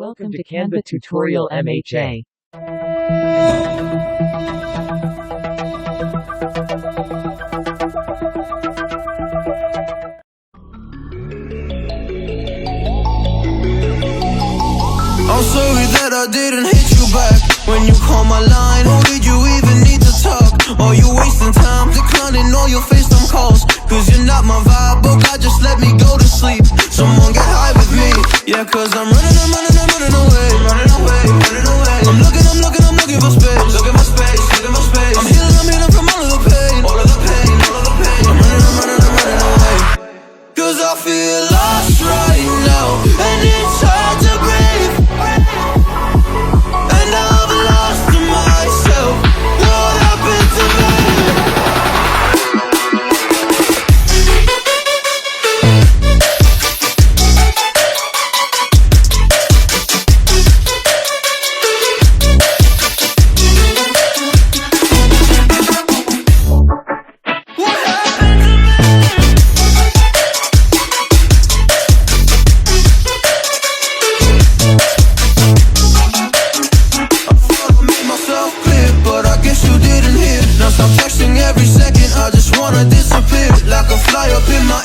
Welcome to Canva tutorial MHA. I'm sorry that I didn't hit you back when you called my line. Or did you even need to talk? Or you wasting time declining all your FaceTime calls? Cause you're not my vibe, but God just let me go to sleep. Someone get high with me. Yeah, cause I'm running away. I'm looking for space. I'm healing from all of the pain. I'm running away. Cause I feel lost right now, and it's hard to breathe. And I've lost myself. What happened to me? Stop texting every second, I just wanna disappear like a fly up in my